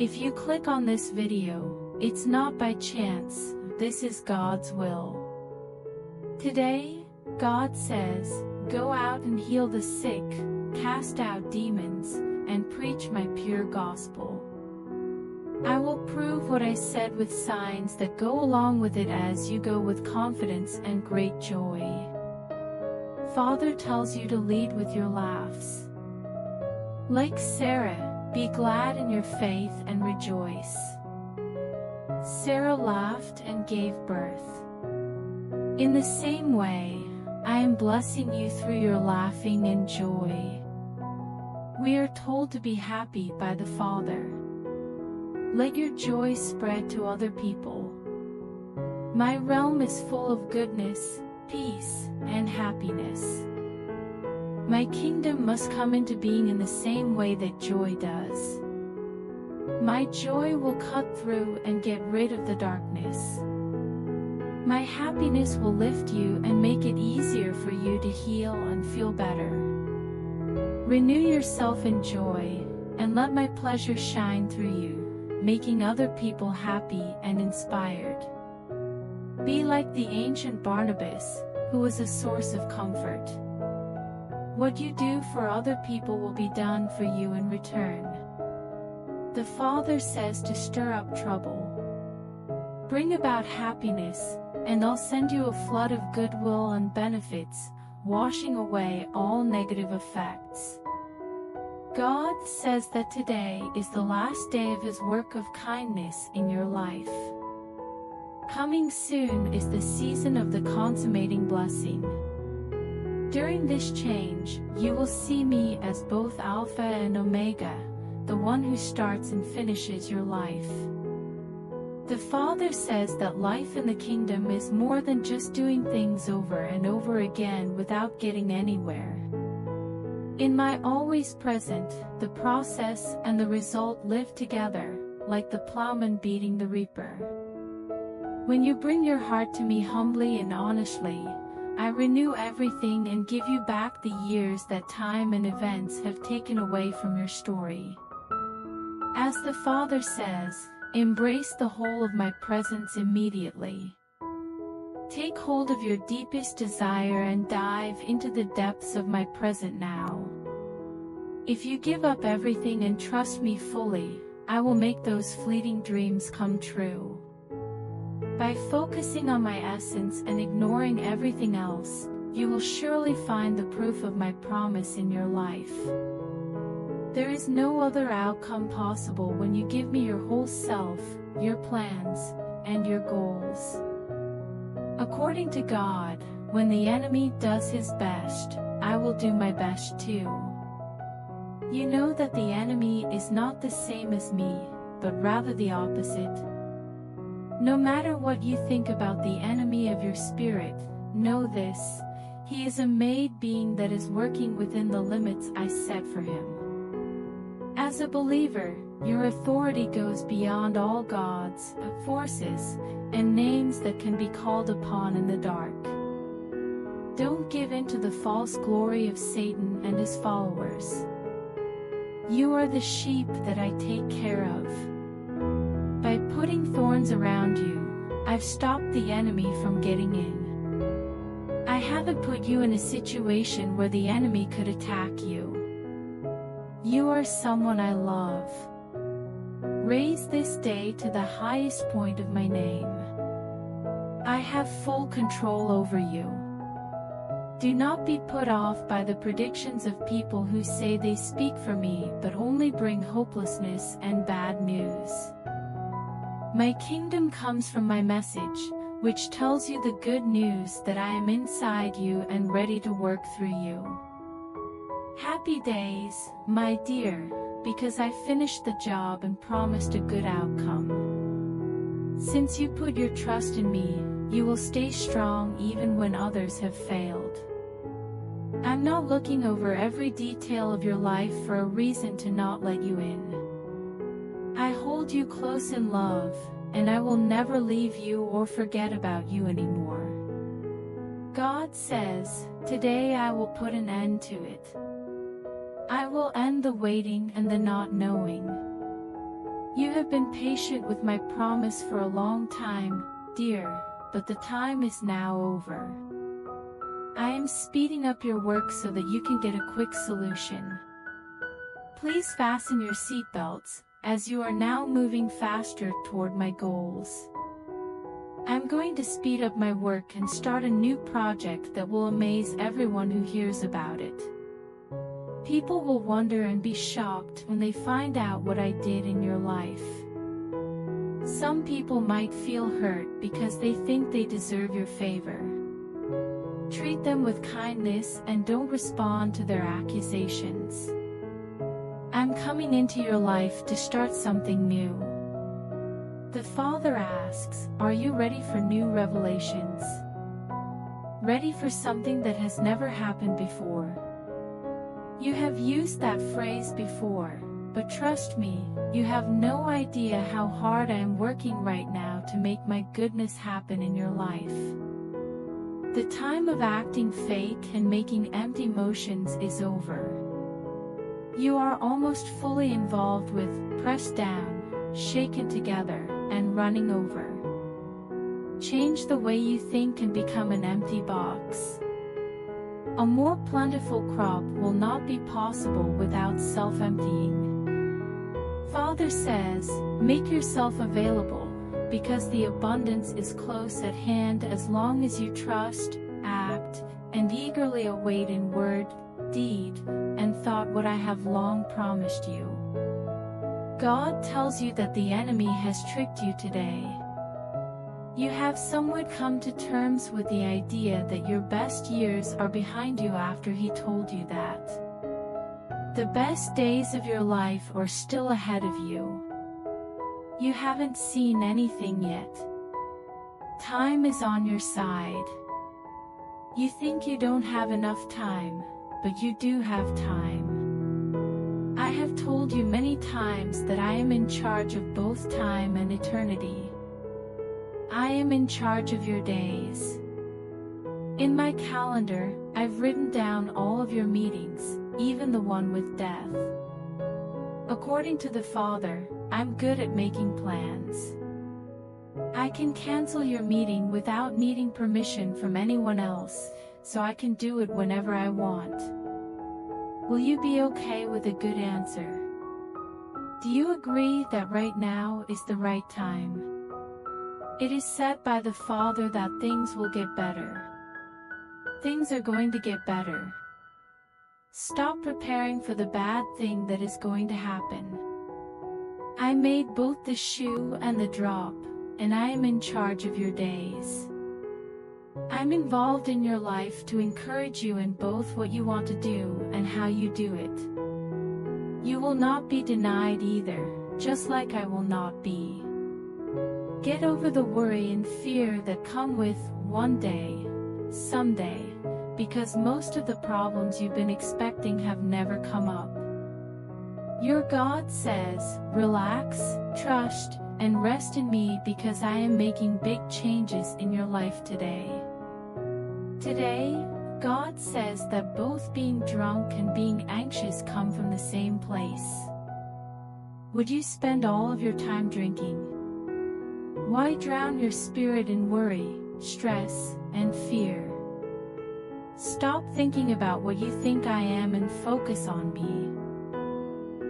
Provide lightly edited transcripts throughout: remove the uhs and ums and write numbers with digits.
If you click on this video, it's not by chance, this is God's will. Today, God says, go out and heal the sick, cast out demons, and preach my pure gospel. I will prove what I said with signs that go along with it as you go with confidence and great joy. Father tells you to lead with your laughs. Like Sarah, be glad in your faith and rejoice. Sarah laughed and gave birth. In the same way, I am blessing you through your laughing and joy. We are told to be happy by the Father. Let your joy spread to other people. My realm is full of goodness, peace, and happiness. My kingdom must come into being in the same way that joy does. My joy will cut through and get rid of the darkness. My happiness will lift you and make it easier for you to heal and feel better. Renew yourself in joy, and let my pleasure shine through you, making other people happy and inspired. Be like the ancient Barnabas, who was a source of comfort. What you do for other people will be done for you in return. The Father says to stir up trouble. Bring about happiness, and I'll send you a flood of goodwill and benefits, washing away all negative effects. God says that today is the last day of His work of kindness in your life. Coming soon is the season of the consummating blessing. During this change, you will see me as both Alpha and Omega, the one who starts and finishes your life. The Father says that life in the kingdom is more than just doing things over and over again without getting anywhere. In my always present, the process and the result live together, like the plowman beating the reaper. When you bring your heart to me humbly and honestly, I renew everything and give you back the years that time and events have taken away from your story. As the Father says, embrace the whole of my presence immediately. Take hold of your deepest desire and dive into the depths of my present now. If you give up everything and trust me fully, I will make those fleeting dreams come true. By focusing on my essence and ignoring everything else, you will surely find the proof of my promise in your life. There is no other outcome possible when you give me your whole self, your plans, and your goals. According to God, when the enemy does his best, I will do my best too. You know that the enemy is not the same as me, but rather the opposite. No matter what you think about the enemy of your spirit, know this: he is a made being that is working within the limits I set for him. As a believer, your authority goes beyond all gods, forces, and names that can be called upon in the dark. Don't give in to the false glory of Satan and his followers. You are the sheep that I take care of. By putting thorns around you, I've stopped the enemy from getting in. I haven't put you in a situation where the enemy could attack you. You are someone I love. Raise this day to the highest point of my name. I have full control over you. Do not be put off by the predictions of people who say they speak for me but only bring hopelessness and bad news. My kingdom comes from my message, which tells you the good news that I am inside you and ready to work through you. Happy days, my dear, because I finished the job and promised a good outcome. Since you put your trust in me, you will stay strong even when others have failed. I'm not looking over every detail of your life for a reason to not let you in. I hold you close in love, and I will never leave you or forget about you anymore. God says, today I will put an end to it. I will end the waiting and the not knowing. You have been patient with my promise for a long time, dear, but the time is now over. I am speeding up your work so that you can get a quick solution. Please fasten your seatbelts, as you are now moving faster toward my goals. I'm going to speed up my work and start a new project that will amaze everyone who hears about it. People will wonder and be shocked when they find out what I did in your life. Some people might feel hurt because they think they deserve your favor. Treat them with kindness and don't respond to their accusations. I'm coming into your life to start something new. The Father asks, are you ready for new revelations? Ready for something that has never happened before? You have used that phrase before, but trust me, you have no idea how hard I am working right now to make my goodness happen in your life. The time of acting fake and making empty motions is over. You are almost fully involved with pressed down, shaken together, and running over. Change the way you think and become an empty box. A more plentiful crop will not be possible without self-emptying. Father says, make yourself available, because the abundance is close at hand as long as you trust, act, and eagerly await in word, deed, and thought what I have long promised you. God tells you that the enemy has tricked you today. You have somewhat come to terms with the idea that your best years are behind you after he told you that. The best days of your life are still ahead of you. You haven't seen anything yet. Time is on your side. You think you don't have enough time, but you do have time. I have told you many times that I am in charge of both time and eternity. I am in charge of your days. In my calendar, I've written down all of your meetings, even the one with death. According to the Father, I'm good at making plans. I can cancel your meeting without needing permission from anyone else, so I can do it whenever I want. Will you be okay with a good answer? Do you agree that right now is the right time? It is said by the Father that things will get better. Things are going to get better. Stop preparing for the bad thing that is going to happen. I made both the shoe and the drop, and I am in charge of your days. I'm involved in your life to encourage you in both what you want to do and how you do it. You will not be denied either, just like I will not be. Get over the worry and fear that come with one day, someday, because most of the problems you've been expecting have never come up. Your God says, relax, trust, and rest in me because I am making big changes in your life today. Today, God says that both being drunk and being anxious come from the same place. Would you spend all of your time drinking? Why drown your spirit in worry, stress, and fear? Stop thinking about what you think I am and focus on me.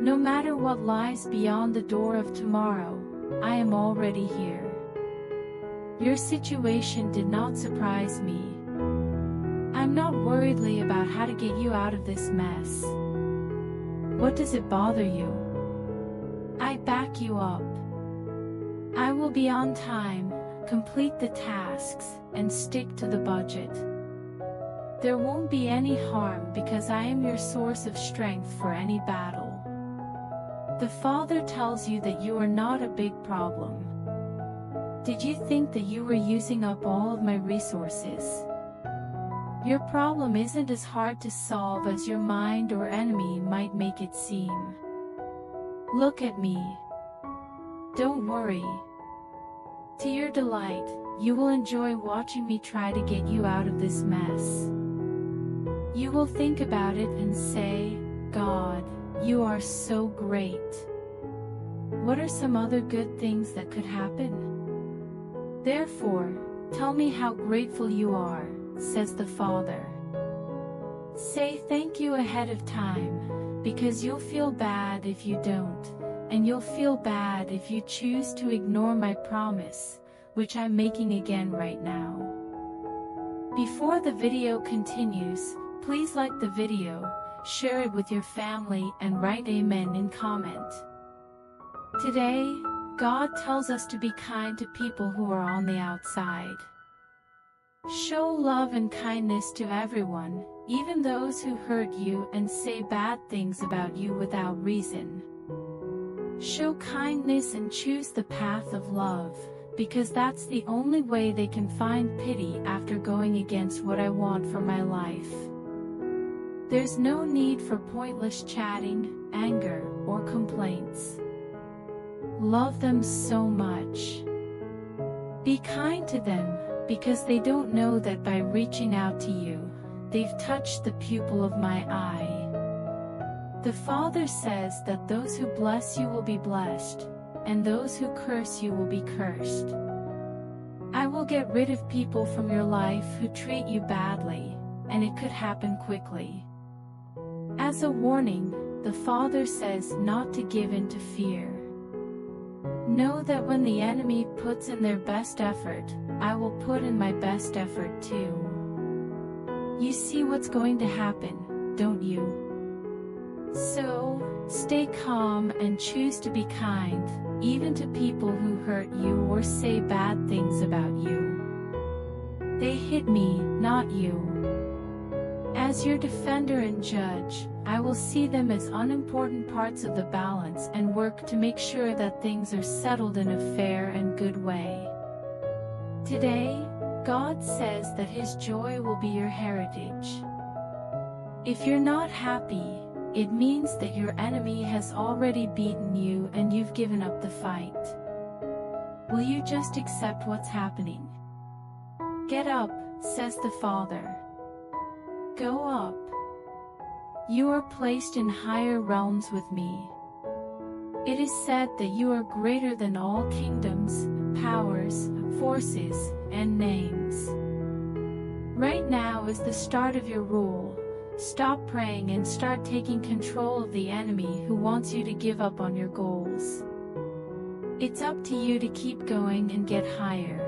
No matter what lies beyond the door of tomorrow, I am already here. Your situation did not surprise me. I'm not worried about how to get you out of this mess. What does it bother you? I back you up. I will be on time, complete the tasks, and stick to the budget. There won't be any harm because I am your source of strength for any battle. The Father tells you that you are not a big problem. Did you think that you were using up all of my resources? Your problem isn't as hard to solve as your mind or enemy might make it seem. Look at me. Don't worry. To your delight, you will enjoy watching me try to get you out of this mess. You will think about it and say, God, you are so great. what are some other good things that could happen? Therefore, tell me how grateful you are, says the Father. Say thank you ahead of time, because you'll feel bad if you don't, and you'll feel bad if you choose to ignore my promise, which I'm making again right now. Before the video continues, please like the video, share it with your family, and write Amen in comment. Today, God tells us to be kind to people who are on the outside. Show love and kindness to everyone, even those who hurt you and say bad things about you without reason. Show kindness and choose the path of love, because that's the only way they can find pity after going against what I want for my life. There's no need for pointless chatting, anger, or complaints. Love them so much. Be kind to them, because they don't know that by reaching out to you, they've touched the pupil of my eye. The Father says that those who bless you will be blessed, and those who curse you will be cursed. I will get rid of people from your life who treat you badly, and it could happen quickly. As a warning, the Father says not to give in to fear. Know that when the enemy puts in their best effort, I will put in my best effort too. You see what's going to happen, don't you? So, stay calm and choose to be kind, even to people who hurt you or say bad things about you. They hit me, not you. As your defender and judge, I will see them as unimportant parts of the balance and work to make sure that things are settled in a fair and good way. Today, God says that His joy will be your heritage. If you're not happy, it means that your enemy has already beaten you and you've given up the fight. Will you just accept what's happening? Get up, says the Father. Go up. You are placed in higher realms with me. It is said that you are greater than all kingdoms, powers, forces, and names. Right now is the start of your rule. Stop praying and start taking control of the enemy who wants you to give up on your goals. It's up to you to keep going and get higher.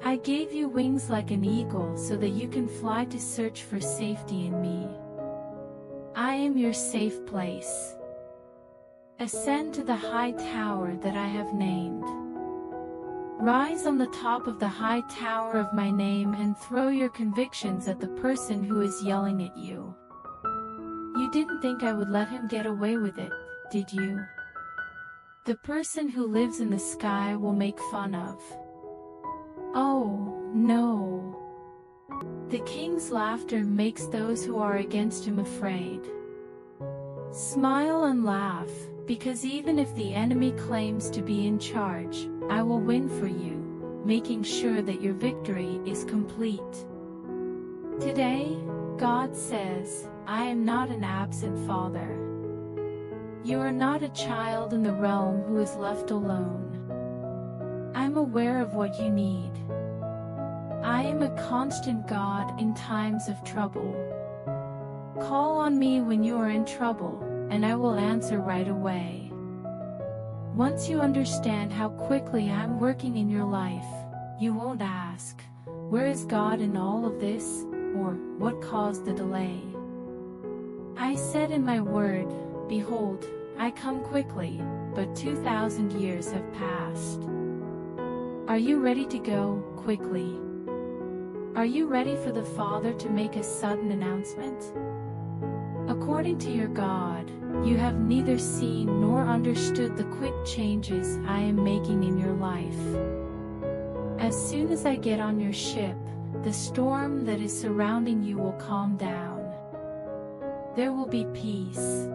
I gave you wings like an eagle so that you can fly to search for safety in me. I am your safe place. Ascend to the high tower that I have named. Rise on the top of the high tower of my name and throw your convictions at the person who is yelling at you. You didn't think I would let him get away with it, did you? The person who lives in the sky will make fun of. Oh, no. The king's laughter makes those who are against him afraid. Smile and laugh, because even if the enemy claims to be in charge, I will win for you, making sure that your victory is complete. Today, God says, I am not an absent father. You are not a child in the realm who is left alone. I'm aware of what you need. I am a constant God in times of trouble. Call on me when you are in trouble, and I will answer right away. Once you understand how quickly I'm working in your life, you won't ask, where is God in all of this, or what caused the delay? I said in my word, behold, I come quickly, but 2,000 years have passed. Are you ready to go quickly? Are you ready for the Father to make a sudden announcement? According to your God, you have neither seen nor understood the quick changes I am making in your life. As soon as I get on your ship, the storm that is surrounding you will calm down. There will be peace.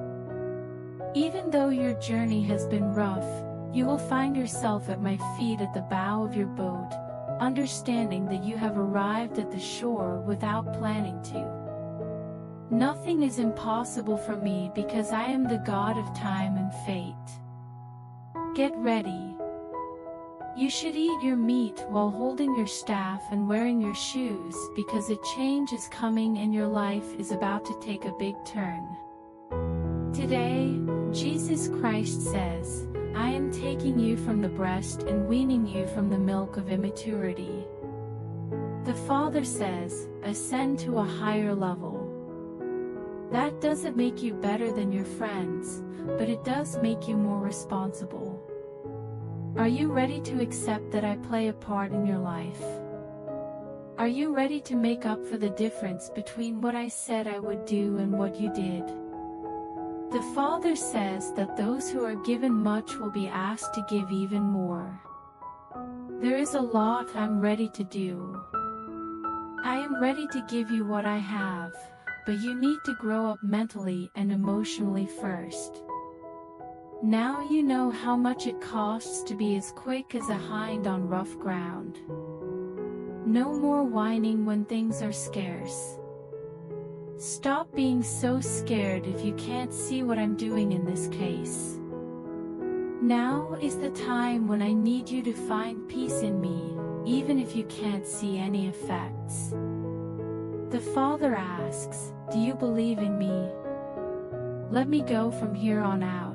Even though your journey has been rough, you will find yourself at my feet at the bow of your boat, understanding that you have arrived at the shore without planning to. Nothing is impossible for me because I am the God of time and fate. Get ready. You should eat your meat while holding your staff and wearing your shoes, because a change is coming and your life is about to take a big turn. Today, Jesus Christ says, I am taking you from the breast and weaning you from the milk of immaturity. The Father says, ascend to a higher level. That doesn't make you better than your friends, but it does make you more responsible. Are you ready to accept that I play a part in your life? Are you ready to make up for the difference between what I said I would do and what you did? The Father says that those who are given much will be asked to give even more. There is a lot I'm ready to do. I am ready to give you what I have, but you need to grow up mentally and emotionally first. Now you know how much it costs to be as quick as a hind on rough ground. No more whining when things are scarce. Stop being so scared if you can't see what I'm doing in this case. Now is the time when I need you to find peace in me, even if you can't see any effects. The Father asks, do you believe in me? Let me go from here on out.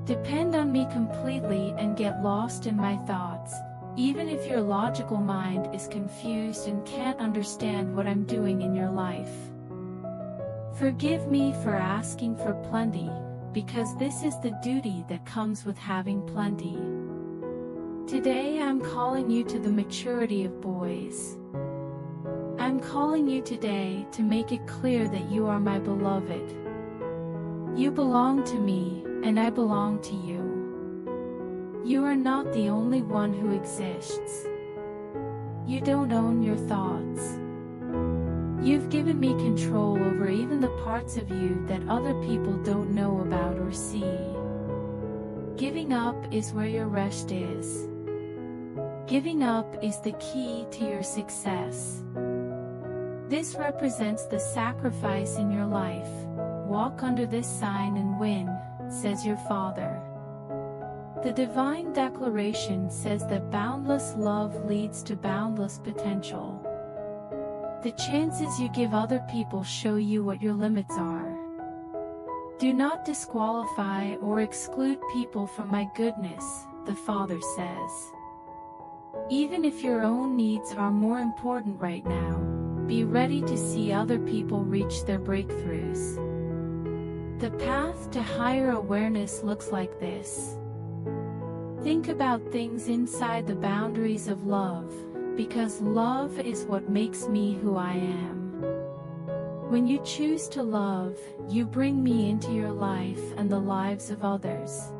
Depend on me completely and get lost in my thoughts, even if your logical mind is confused and can't understand what I'm doing in your life. Forgive me for asking for plenty, because this is the duty that comes with having plenty. Today I'm calling you to the maturity of boys. I'm calling you today to make it clear that you are my beloved. You belong to me, and I belong to you. You are not the only one who exists. You don't own your thoughts. You've given me control over even the parts of you that other people don't know about or see. Giving up is where your rest is. Giving up is the key to your success. This represents the sacrifice in your life. Walk under this sign and win, says your Father. The divine declaration says that boundless love leads to boundless potential. The chances you give other people show you what your limits are. Do not disqualify or exclude people from my goodness, the Father says. Even if your own needs are more important right now, be ready to see other people reach their breakthroughs. The path to higher awareness looks like this. Think about things inside the boundaries of love, because love is what makes me who I am. When you choose to love, you bring me into your life and the lives of others.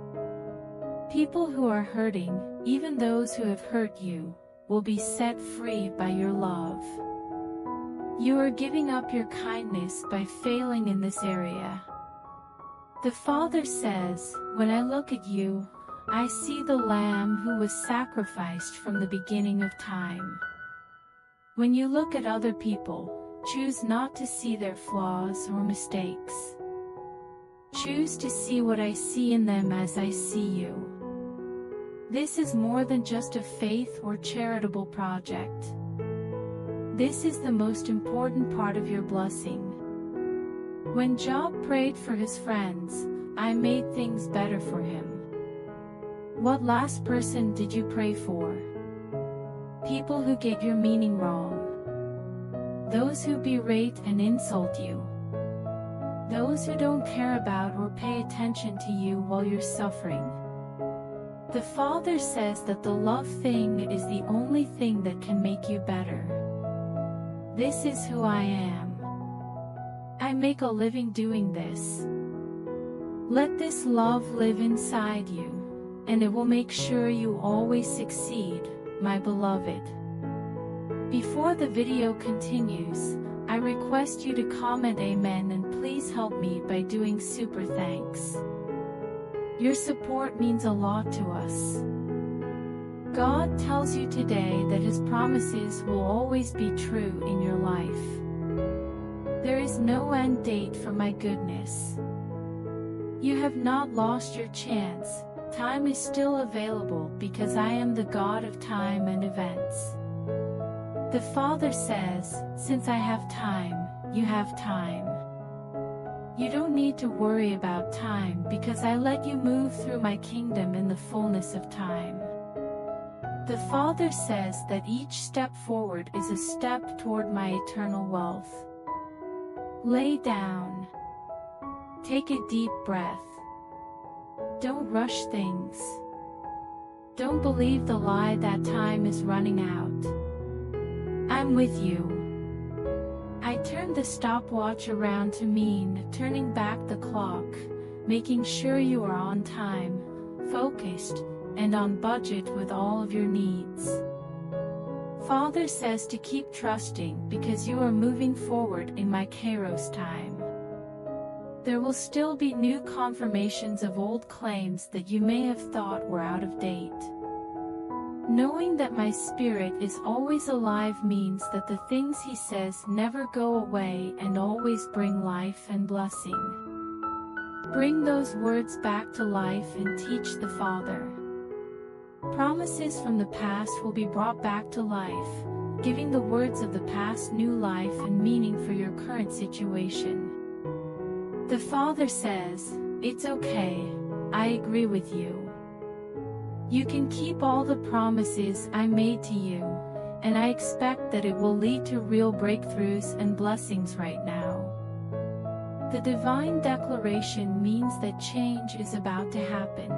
People who are hurting, even those who have hurt you, will be set free by your love. You are giving up your kindness by failing in this area. The Father says, when I look at you, I see the Lamb who was sacrificed from the beginning of time. When you look at other people, choose not to see their flaws or mistakes. Choose to see what I see in them as I see you. This is more than just a faith or charitable project. This is the most important part of your blessing. When Job prayed for his friends, I made things better for him. What last person did you pray for? People who get your meaning wrong. Those who berate and insult you. Those who don't care about or pay attention to you while you're suffering. The Father says that the love thing is the only thing that can make you better. This is who I am. I make a living doing this. Let this love live inside you, and it will make sure you always succeed, my beloved. Before the video continues, I request you to comment Amen and please help me by doing super thanks. Your support means a lot to us. God tells you today that His promises will always be true in your life. There is no end date for my goodness. You have not lost your chance, time is still available because I am the God of time and events. The Father says, since I have time, you have time. You don't need to worry about time because I let you move through my kingdom in the fullness of time. The Father says that each step forward is a step toward my eternal wealth. Lay down. Take a deep breath. Don't rush things. Don't believe the lie that time is running out. I'm with you. I turned the stopwatch around to mean turning back the clock, making sure you are on time, focused, and on budget with all of your needs. Father says to keep trusting because you are moving forward in my Kairos time. There will still be new confirmations of old claims that you may have thought were out of date. Knowing that my spirit is always alive means that the things he says never go away and always bring life and blessing. Bring those words back to life and teach the Father. Promises from the past will be brought back to life, giving the words of the past new life and meaning for your current situation. The Father says, it's okay, I agree with you. You can keep all the promises I made to you, and I expect that it will lead to real breakthroughs and blessings right now. The divine declaration means that change is about to happen.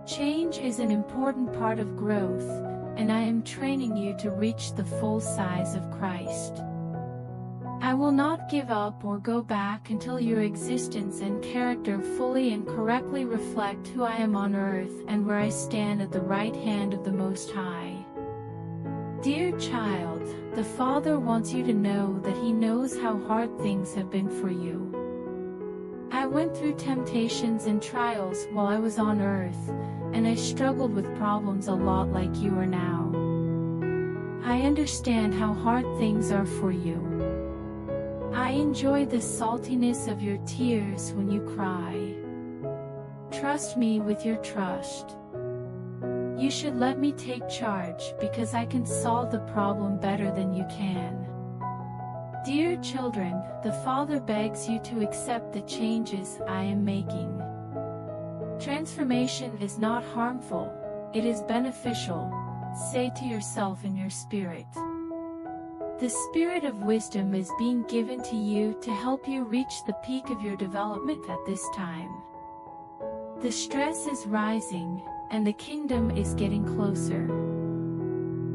Change is an important part of growth, and I am training you to reach the full size of Christ. I will not give up or go back until your existence and character fully and correctly reflect who I am on earth and where I stand at the right hand of the Most High. Dear child, the Father wants you to know that He knows how hard things have been for you. I went through temptations and trials while I was on earth, and I struggled with problems a lot like you are now. I understand how hard things are for you. I enjoy the saltiness of your tears when you cry. Trust me with your trust. You should let me take charge because I can solve the problem better than you can. Dear children, the Father begs you to accept the changes I am making. Transformation is not harmful, it is beneficial, say to yourself in your spirit. The spirit of wisdom is being given to you to help you reach the peak of your development at this time. The stress is rising, and the kingdom is getting closer.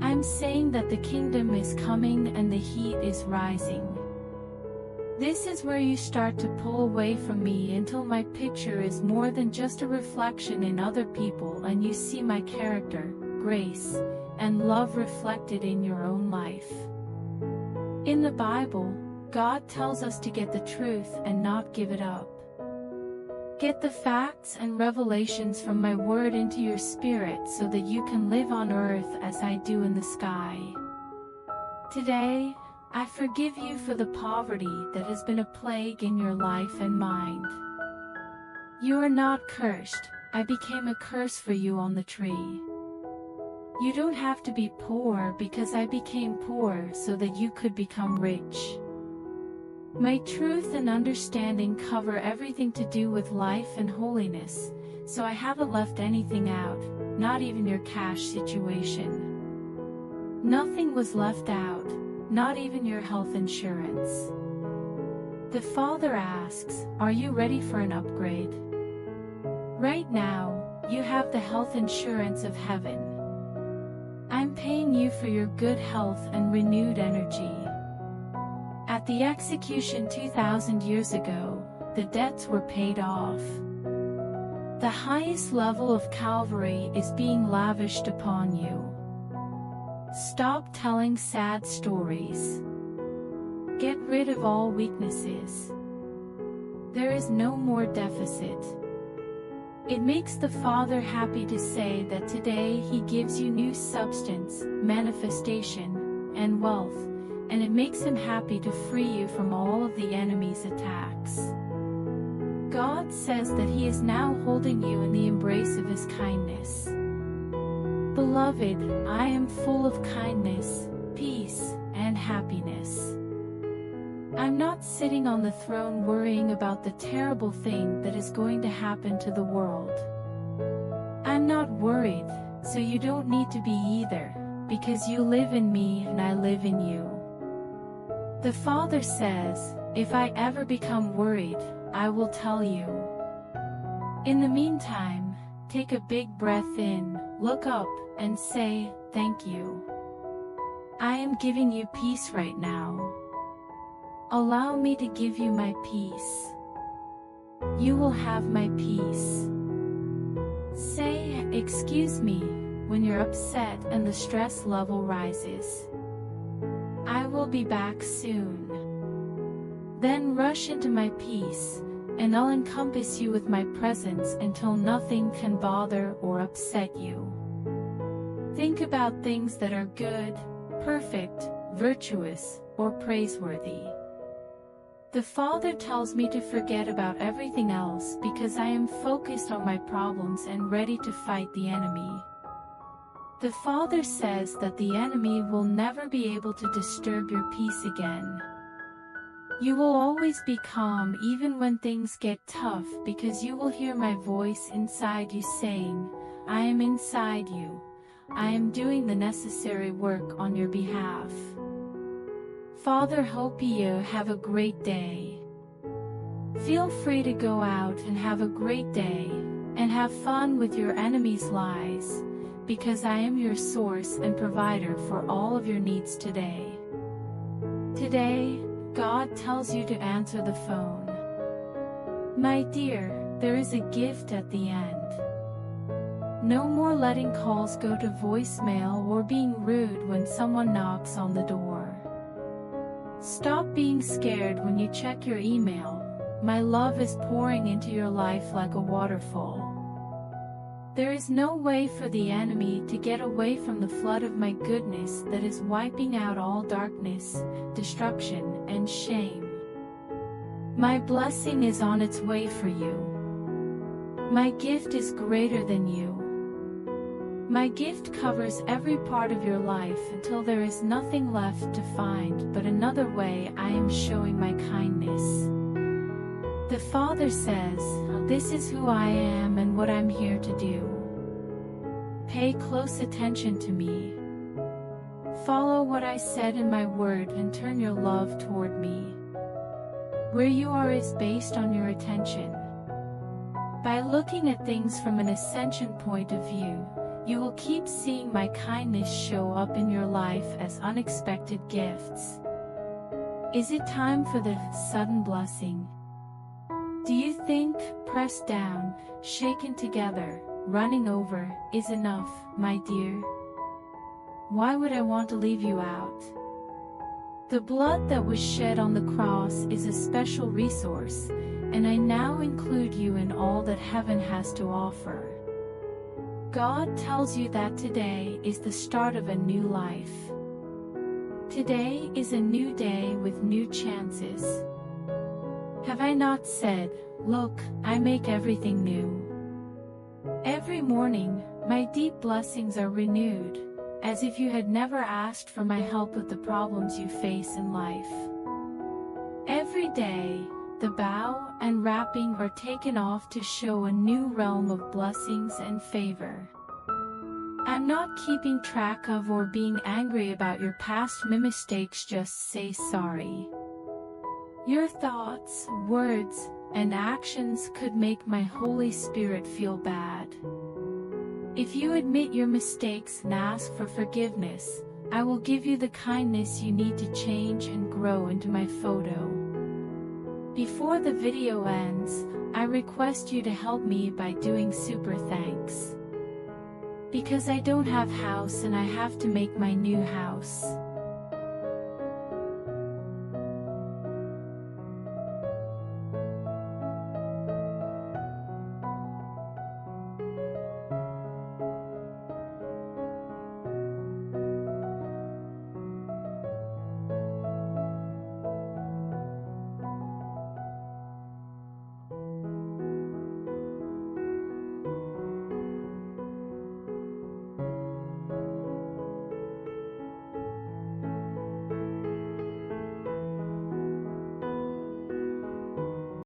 I'm saying that the kingdom is coming and the heat is rising. This is where you start to pull away from me until my picture is more than just a reflection in other people and you see my character, grace, and love reflected in your own life. In the Bible, God tells us to get the truth and not give it up. Get the facts and revelations from my word into your spirit so that you can live on earth as I do in the sky. Today, I forgive you for the poverty that has been a plague in your life and mind. You are not cursed, I became a curse for you on the tree. You don't have to be poor because I became poor so that you could become rich. My truth and understanding cover everything to do with life and holiness, so I haven't left anything out, not even your cash situation. Nothing was left out, not even your health insurance. The Father asks, are you ready for an upgrade? Right now, you have the health insurance of heaven. I'm paying you for your good health and renewed energy. At the execution 2,000 years ago, the debts were paid off. The highest level of Calvary is being lavished upon you. Stop telling sad stories. Get rid of all weaknesses. There is no more deficit. It makes the Father happy to say that today He gives you new substance, manifestation, and wealth, and it makes Him happy to free you from all of the enemy's attacks. God says that He is now holding you in the embrace of His kindness. Beloved, I am full of kindness, peace, and happiness. I'm not sitting on the throne worrying about the terrible thing that is going to happen to the world. I'm not worried, so you don't need to be either, because you live in me and I live in you. The Father says, if I ever become worried, I will tell you. In the meantime, take a big breath in, look up, and say, thank you. I am giving you peace right now. Allow me to give you my peace. You will have my peace. Say, excuse me, when you're upset and the stress level rises. I will be back soon. Then rush into my peace, and I'll encompass you with my presence until nothing can bother or upset you. Think about things that are good, perfect, virtuous, or praiseworthy. The Father tells me to forget about everything else because I am focused on my problems and ready to fight the enemy. The Father says that the enemy will never be able to disturb your peace again. You will always be calm even when things get tough because you will hear my voice inside you saying, I am inside you. I am doing the necessary work on your behalf. Father, hope you have a great day. Feel free to go out and have a great day, and have fun with your enemy's lies, because I am your source and provider for all of your needs today. Today, God tells you to answer the phone. My dear, there is a gift at the end. No more letting calls go to voicemail or being rude when someone knocks on the door. Stop being scared when you check your email. My love is pouring into your life like a waterfall. There is no way for the enemy to get away from the flood of my goodness that is wiping out all darkness, destruction, and shame. My blessing is on its way for you. My gift is greater than you. My gift covers every part of your life until there is nothing left to find but another way I am showing my kindness. The Father says, this is who I am and what I'm here to do. Pay close attention to me. Follow what I said in my word and turn your love toward me. Where you are is based on your attention. By looking at things from an ascension point of view, you will keep seeing my kindness show up in your life as unexpected gifts. Is it time for the sudden blessing? Do you think, pressed down, shaken together, running over, is enough, my dear? Why would I want to leave you out? The blood that was shed on the cross is a special resource, and I now include you in all that heaven has to offer. God tells you that today is the start of a new life. Today is a new day with new chances. Have I not said, look, I make everything new? Every morning, my deep blessings are renewed, as if you had never asked for my help with the problems you face in life. Every day, the bow and wrapping are taken off to show a new realm of blessings and favor. I'm not keeping track of or being angry about your past mistakes, just say sorry. Your thoughts, words, and actions could make my Holy Spirit feel bad. If you admit your mistakes and ask for forgiveness, I will give you the kindness you need to change and grow into my photo. Before the video ends, I request you to help me by doing super thanks. Because I don't have house and I have to make my new house.